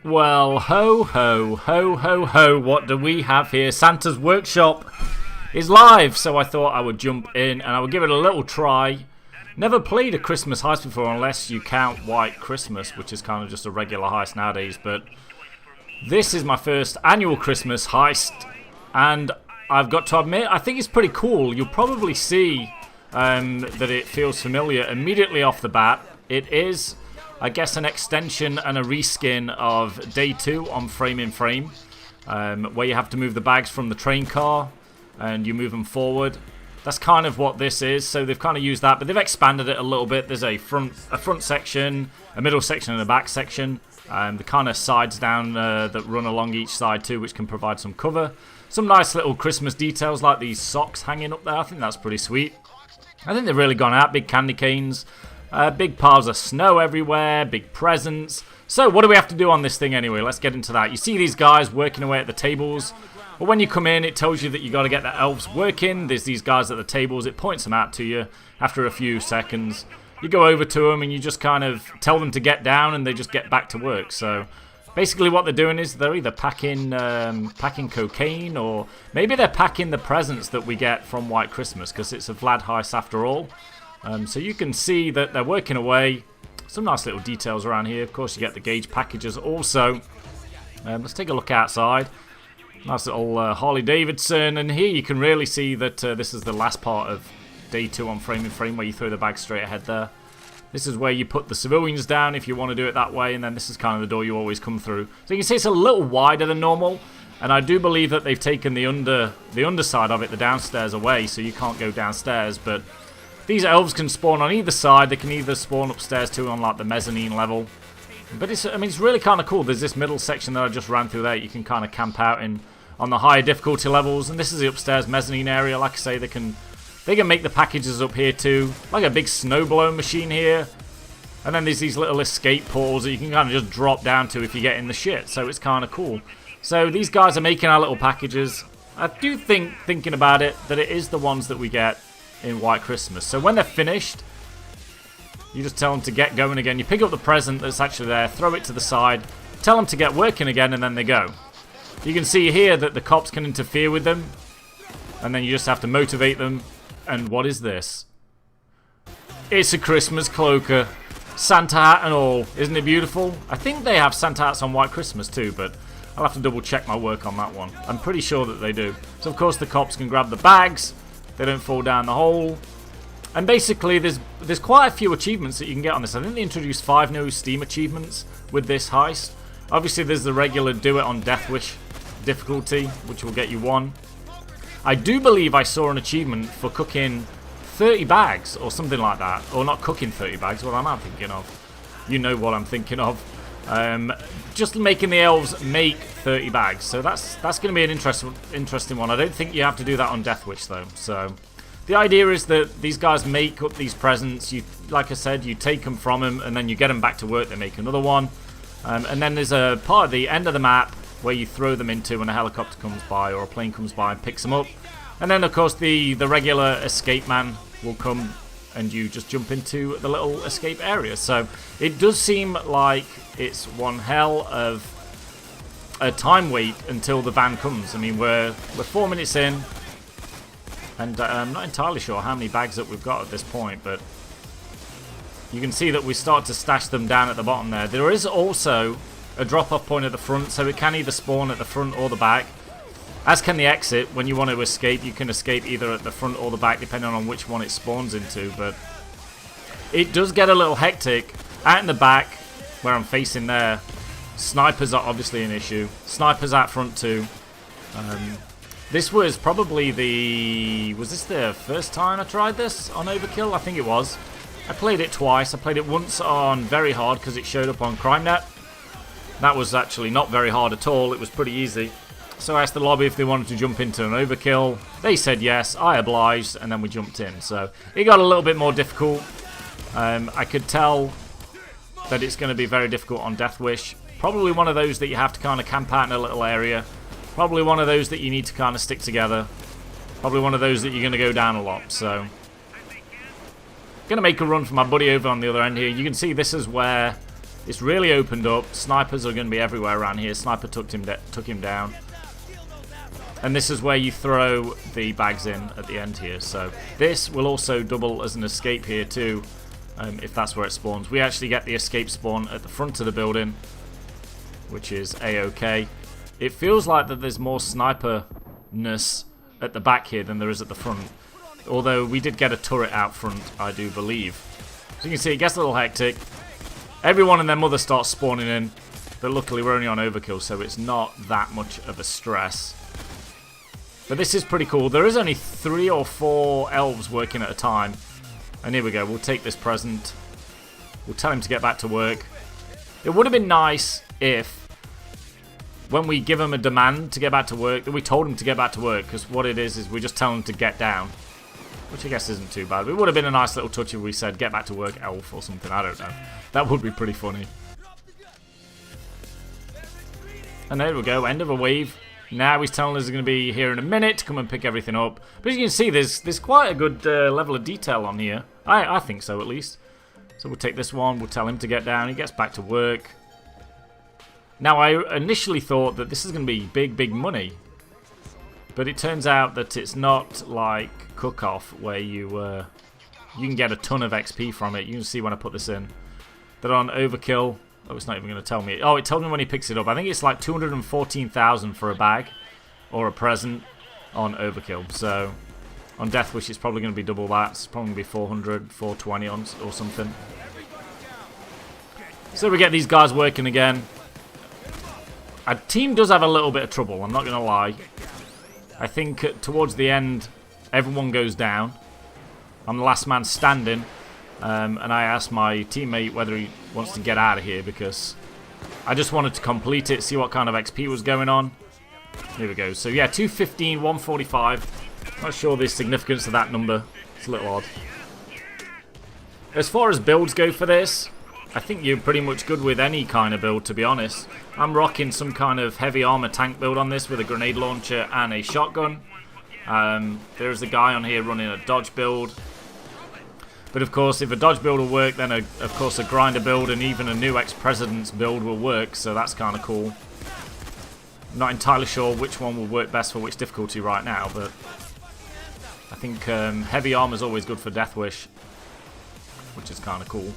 Well, ho, ho, ho, ho, ho, what do we have here? Santa's Workshop is live, so I thought I would jump in and I would give it a little try. Never played a Christmas heist before unless you count White Christmas, which is kind of just a regular heist nowadays, but this is my first annual Christmas heist, and I've got to admit, I think it's pretty cool. You'll probably see that it feels familiar immediately off the bat. It is, I guess, an extension and a reskin of Day 2 on Frame in Frame, where you have to move the bags from the train car and you move them forward. That's kind of what this is, so they've kind of used that, but they've expanded it a little bit. There's a front section, a middle section, and a back section. The kind of sides down that run along each side too, which can provide some cover. Some nice little Christmas details like these socks hanging up there. I think that's pretty sweet. I think they've really gone out. Big candy canes, big piles of snow everywhere, big presents. So what do we have to do on this thing anyway? Let's get into that. You see these guys working away at the tables. But when you come in, it tells you that you got to get the elves working. There's these guys at the tables. It points them out to you after a few seconds. You go over to them and you just kind of tell them to get down and they just get back to work. So basically what they're doing is they're either packing cocaine, or maybe they're packing the presents that we get from White Christmas, because it's a Vlad heist after all. So you can see that they're working away. Some nice little details around here. Of course, you get the gauge packages also. Let's take a look outside. Nice little Harley Davidson, and here you can really see that this is the last part of Day 2 on Frame in Frame, where you throw the bag straight ahead there. This is where you put the civilians down if you want to do it that way, and then this is kind of the door you always come through. So you can see it's a little wider than normal, and I do believe that they've taken the underside of it, the downstairs, away, so you can't go downstairs, but these elves can spawn on either side. They can either spawn upstairs too on like the mezzanine level. But it's really kind of cool. There's this middle section that I just ran through there. You can kind of camp out in on the higher difficulty levels, and this is the upstairs mezzanine area. Like I say, they can make the packages up here too, like a big snowblower machine here. And then there's these little escape portals that you can kind of just drop down to if you get in the shit. So it's kind of cool. So these guys are making our little packages. I do think, thinking about it, that it is the ones that we get in White Christmas. So when they're finished, you just tell them to get going again. You pick up the present that's actually there, throw it to the side, tell them to get working again, and then they go. You can see here that the cops can interfere with them, and then you just have to motivate them. And what is this? It's a Christmas cloaker. Santa hat and all. Isn't it beautiful? I think they have Santa hats on White Christmas too, but I'll have to double check my work on that one. I'm pretty sure that they do. So of course the cops can grab the bags. They don't fall down the hole. And basically there's quite a few achievements that you can get on this. I think they introduced 5 new Steam achievements with this heist. Obviously there's the regular do it on Death Wish difficulty, which will get you 1. I do believe I saw an achievement for cooking 30 bags or something like that. Or not cooking 30 bags, what am I thinking of? You know what I'm thinking of. Just making the elves make 30 bags. So that's going to be an interesting one. I don't think you have to do that on Death Wish though. So the idea is that these guys make up these presents. You, like I said, you take them from them and then you get them back to work. They make another one. And then there's a part at the end of the map where you throw them into when a helicopter comes by or a plane comes by and picks them up. And then, of course, the regular escape man will come and you just jump into the little escape area. So it does seem like it's one hell of a time wait until the van comes. I mean, we're 4 minutes in, and I'm not entirely sure how many bags that we've got at this point, but you can see that we start to stash them down at the bottom there. There is also a drop-off point at the front, so it can either spawn at the front or the back. As can the exit. When you want to escape, you can escape either at the front or the back, depending on which one it spawns into. But it does get a little hectic. Out in the back, where I'm facing there, snipers are obviously an issue. Snipers out front too. This was probably was this the first time I tried this on Overkill? I think it was. I played it twice. I played it once on very hard because it showed up on CrimeNet. That was actually not very hard at all. It was pretty easy. So I asked the lobby if they wanted to jump into an Overkill. They said yes. I obliged, and then we jumped in. So it got a little bit more difficult. I could tell that it's going to be very difficult on Death Wish. Probably one of those that you have to kind of camp out in a little area. Probably one of those that you need to kind of stick together. Probably one of those that you're going to go down a lot. So going to make a run for my buddy over on the other end here. You can see this is where It's really opened up. Snipers are going to be everywhere around here. Sniper took him down. And this is where you throw the bags in at the end here. So this will also double as an escape here too, if that's where it spawns. We actually get the escape spawn at the front of the building, which is A-OK. It feels like that there's more sniper-ness at the back here than there is at the front. Although we did get a turret out front, I do believe. So you can see it gets a little hectic. Everyone and their mother starts spawning in. But luckily we're only on Overkill, so it's not that much of a stress. But this is pretty cool. There is only 3 or 4 elves working at a time. And here we go. We'll take this present. We'll tell him to get back to work. It would have been nice if, when we give him a demand to get back to work, that we told him to get back to work. Because what it is we just tell him to get down. Which I guess isn't too bad. It would have been a nice little touch if we said, get back to work, elf, or something. I don't know. That would be pretty funny. And there we go. End of a wave. Now he's telling us he's going to be here in a minute to come and pick everything up. But as you can see, there's quite a good level of detail on here. I think so, at least. So we'll take this one. We'll tell him to get down. He gets back to work. Now, I initially thought that this is going to be big, big money. But it turns out that it's not like Cook-Off, where you can get a ton of XP from it. You can see when I put this in. That on Overkill... Oh, it's not even going to tell me. Oh, it told me when he picks it up. I think it's like 214,000 for a bag or a present on Overkill. So on Deathwish, it's probably going to be double that. It's probably going to be 400, 420 on or something. So we get these guys working again. Our team does have a little bit of trouble, I'm not going to lie. I think towards the end, everyone goes down. I'm the last man standing. And I asked my teammate whether he wants to get out of here because I just wanted to complete it, see what kind of XP was going on. Here we go. So yeah, 215, 145. Not sure the significance of that number. It's a little odd. As far as builds go for this, I think you're pretty much good with any kind of build, to be honest. I'm rocking some kind of heavy armor tank build on this with a grenade launcher and a shotgun. There's a guy on here running a dodge build. But of course, if a dodge build will work, then of course a grinder build and even a new ex-president's build will work, so that's kind of cool. I'm not entirely sure which one will work best for which difficulty right now, but I think heavy armor is always good for Deathwish, which is kind of cool.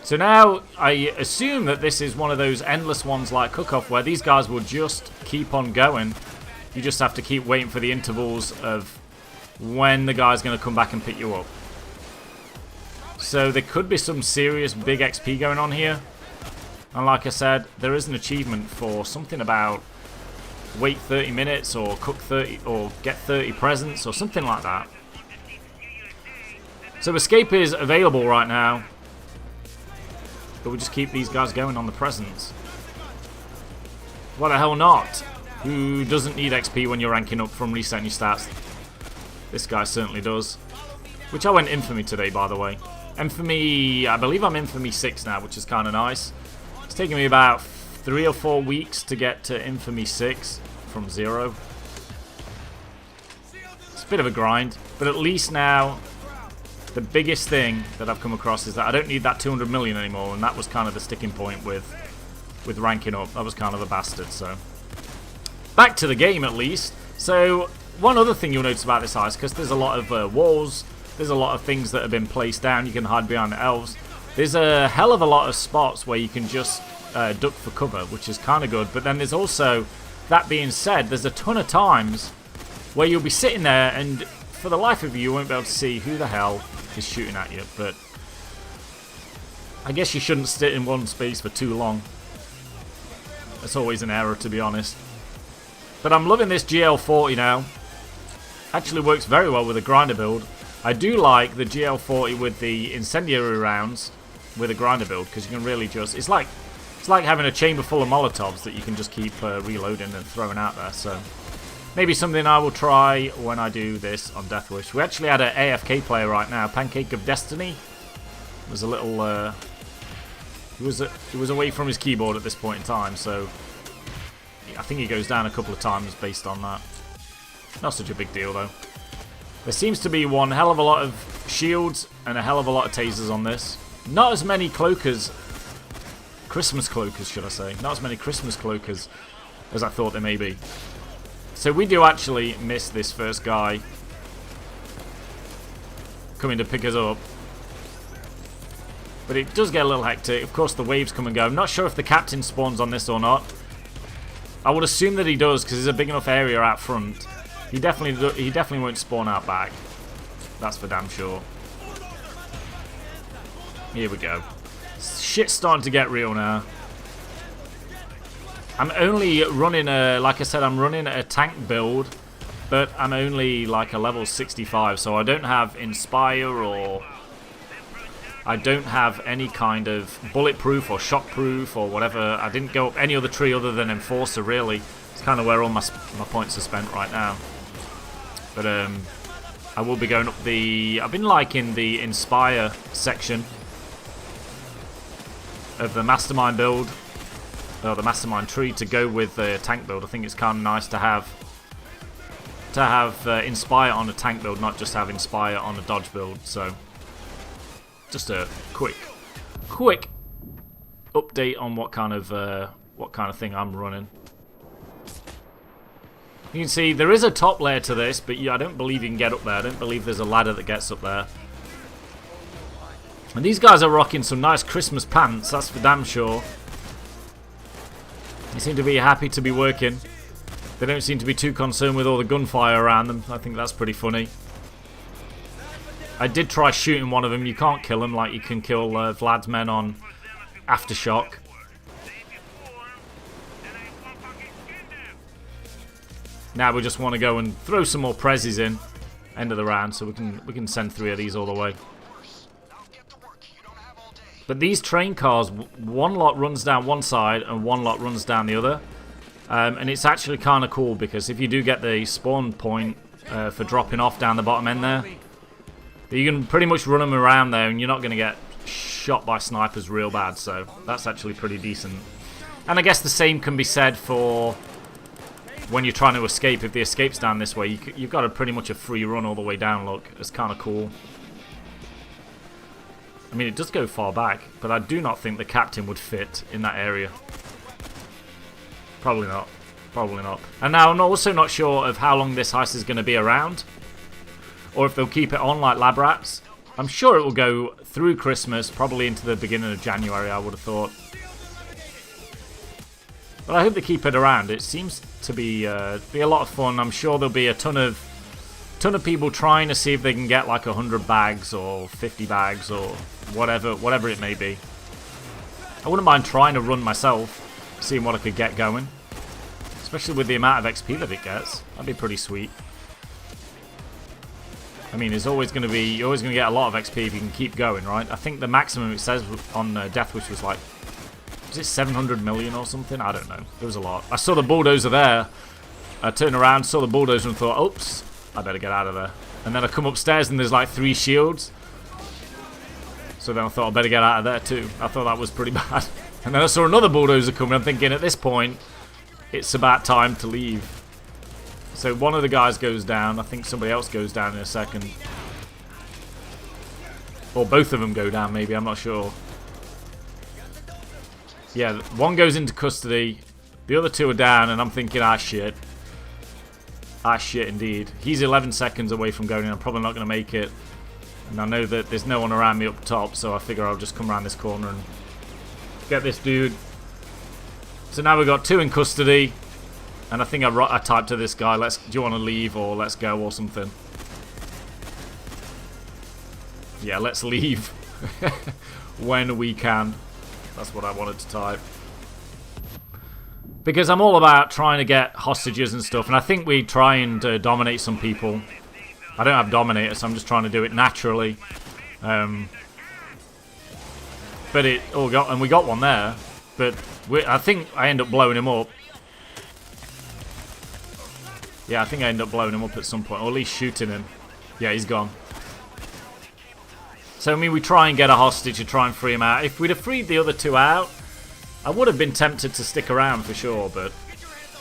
So now, I assume that this is one of those endless ones like Cook-Off, where these guys will just keep on going. You just have to keep waiting for the intervals of when the guy's going to come back and pick you up. So there could be some serious big XP going on here. And like I said, there is an achievement for something about wait 30 minutes or cook 30 or get 30 presents or something like that. So escape is available right now. But we'll just keep these guys going on the presents. Why the hell not? Who doesn't need XP when you're ranking up from resetting your stats? This guy certainly does. Which I went Infamy today, by the way. Infamy, I believe I'm Infamy 6 now, which is kind of nice. It's taken me about 3 or 4 weeks to get to Infamy 6 from 0. It's a bit of a grind, but at least now, the biggest thing that I've come across is that I don't need that 200 million anymore, and that was kind of the sticking point with ranking up. That was kind of a bastard, so. Back to the game, at least. So, one other thing you'll notice about this heist, because there's a lot of walls, there's a lot of things that have been placed down, you can hide behind the elves. There's a hell of a lot of spots where you can just duck for cover, which is kind of good. But then there's also, that being said, there's a ton of times where you'll be sitting there and for the life of you, you won't be able to see who the hell is shooting at you. But I guess you shouldn't sit in one space for too long. That's always an error, to be honest. But I'm loving this GL40 now. Actually works very well with a grinder build. I do like the GL40 with the incendiary rounds with a grinder build, because you can really just... It's like having a chamber full of Molotovs that you can just keep reloading and throwing out there. So maybe something I will try when I do this on Deathwish. We actually had an AFK player right now, Pancake of Destiny. It was a little... He was away from his keyboard at this point in time, so I think he goes down a couple of times based on that. Not such a big deal, though. There seems to be one hell of a lot of shields and a hell of a lot of tasers on this. Not as many cloakers, Christmas cloakers should I say, not as many Christmas cloakers as I thought there may be. So we do actually miss this first guy coming to pick us up. But it does get a little hectic. Of course the waves come and go. I'm not sure if the captain spawns on this or not. I would assume that he does because there's a big enough area out front. He definitely won't spawn out back. That's for damn sure. Here we go. Shit's starting to get real now. I'm only running a, like I said, I'm running a tank build, but I'm only like a level 65, so I don't have Inspire or I don't have any kind of bulletproof or shockproof or whatever. I didn't go up any other tree other than Enforcer, really. It's kind of where all my points are spent right now. But I will be going up the... I've been liking the Inspire section of the Mastermind build, or the Mastermind tree, to go with the tank build. I think it's kind of nice to have Inspire on a tank build, not just have Inspire on a dodge build. So just a quick update on what kind of thing I'm running. You can see there is a top layer to this, but yeah, I don't believe you can get up there. I don't believe there's a ladder that gets up there. And these guys are rocking some nice Christmas pants, that's for damn sure. They seem to be happy to be working. They don't seem to be too concerned with all the gunfire around them. I think that's pretty funny. I did try shooting one of them. You can't kill them like you can kill Vlad's men on Aftershock. Now we just want to go and throw some more prezzies in. End of the round, so we can send 3 of these all the way. But these train cars, one lot runs down one side and one lot runs down the other. And it's actually kind of cool because if you do get the spawn point for dropping off down the bottom end there, you can pretty much run them around there and you're not going to get shot by snipers real bad. So that's actually pretty decent. And I guess the same can be said for when you're trying to escape. If the escape's down this way, you've got a pretty much a free run all the way down. Look, it's kind of cool. I mean, it does go far back, but I do not think the captain would fit in that area. Probably not. Probably not. And now I'm also not sure of how long this heist is going to be around, or if they'll keep it on like Lab Rats. I'm sure it will go through Christmas, probably into the beginning of January, I would have thought. But I hope they keep it around. It seems to be a lot of fun. I'm sure there'll be a ton of people trying to see if they can get like 100 bags or 50 bags or whatever it may be. I wouldn't mind trying to run myself, seeing what I could get going, especially with the amount of XP that it gets. That'd be pretty sweet. I mean, you're always going to get a lot of XP if you can keep going, right? I think the maximum it says on Death Wish was like, was it 700 million or something? I don't know. There was a lot. I saw the bulldozer there. I turned around, saw the bulldozer and thought, oops, I better get out of there. And then I come upstairs and there's like 3 shields. So then I thought I better get out of there too. I thought that was pretty bad. And then I saw another bulldozer coming. I'm thinking at this point, it's about time to leave. So one of the guys goes down. I think somebody else goes down in a second. Or both of them go down maybe, I'm not sure. Yeah, one goes into custody. The other 2 are down and I'm thinking, ah shit. Ah shit indeed. He's 11 seconds away from going in. I'm probably not going to make it. And I know that there's no one around me up top, so I figure I'll just come around this corner and get this dude. So now we've got 2 in custody. And I think I typed to this guy, do you want to leave or let's go or something. Yeah, let's leave. When we can. That's what I wanted to type. Because I'm all about trying to get hostages and stuff. And I think we try and dominate some people. I don't have Dominator, so I'm just trying to do it naturally. But we got one there. But I think I end up blowing him up. Yeah, I think I end up blowing him up at some point. Or at least shooting him. Yeah, he's gone. So, I mean, we try and get a hostage to try and free him out. If we'd have freed the other 2 out, I would have been tempted to stick around for sure. But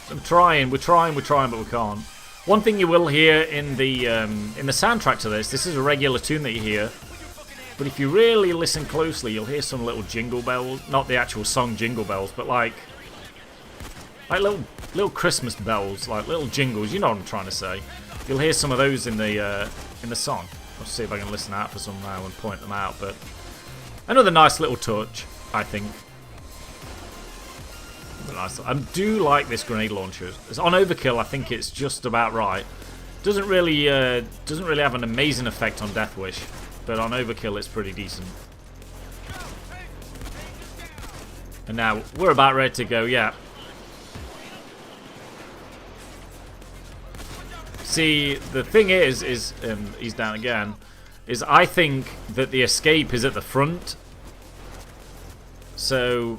we're trying, but we can't. One thing you will hear in the soundtrack to this is a regular tune that you hear. But if you really listen closely, you'll hear some little jingle bells. Not the actual song Jingle Bells, but like little Christmas bells, like little jingles. You know what I'm trying to say. You'll hear some of those in the song. I'll see if I can listen out for some now and point them out. But another nice little touch, I think. I do like this grenade launcher. It's on Overkill. I think it's just about right. Doesn't really have an amazing effect on Death Wish, but on Overkill it's pretty decent. And now we're about ready to go. Yeah. See, the thing is he's down again. Is I think that the escape is at the front. So.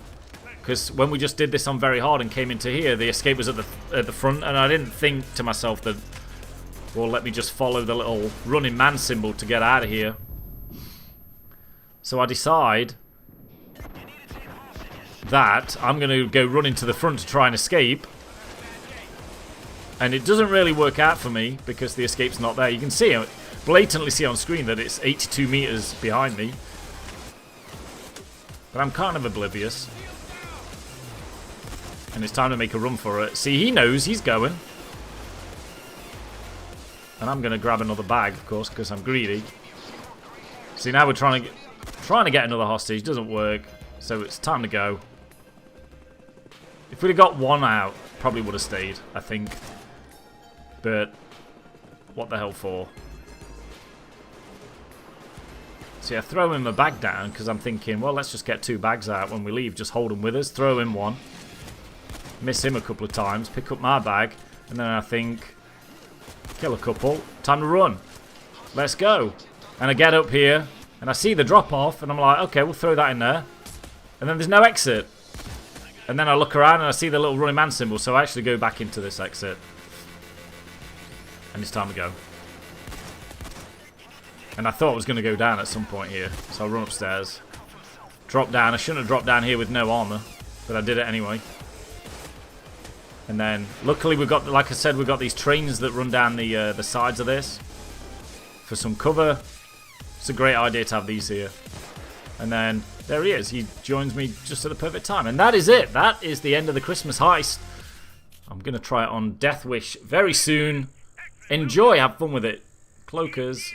Because when we just did this on very hard and came into here, the escape was at the front, and I didn't think to myself that, well, let me just follow the little running man symbol to get out of here. So I decide that I'm going to go running to the front to try and escape. And it doesn't really work out for me because the escape's not there. You can see, blatantly see on screen that it's 82 meters behind me. But I'm kind of oblivious. And it's time to make a run for it. See, he knows he's going. And I'm going to grab another bag, of course, because I'm greedy. See, now we're trying to get another hostage. Doesn't work. So it's time to go. If we'd have got one out, probably would have stayed, I think. But what the hell for? See, I throw him a bag down because I'm thinking, well, let's just get 2 bags out when we leave. Just hold them with us. Throw him one. Miss him a couple of times, pick up my bag, and then I think, kill a couple, time to run. Let's go. And I get up here, and I see the drop-off, and I'm like, okay, we'll throw that in there. And then there's no exit. And then I look around, and I see the little running man symbol, so I actually go back into this exit. And it's time to go. And I thought I was going to go down at some point here, so I run upstairs. Drop down. I shouldn't have dropped down here with no armor, but I did it anyway. And then, luckily we've got, like I said, we've got these trains that run down the sides of this for some cover. It's a great idea to have these here. And then, there he is. He joins me just at the perfect time. And that is it. That is the end of the Christmas heist. I'm going to try it on Death Wish very soon. Enjoy. Have fun with it. Cloakers.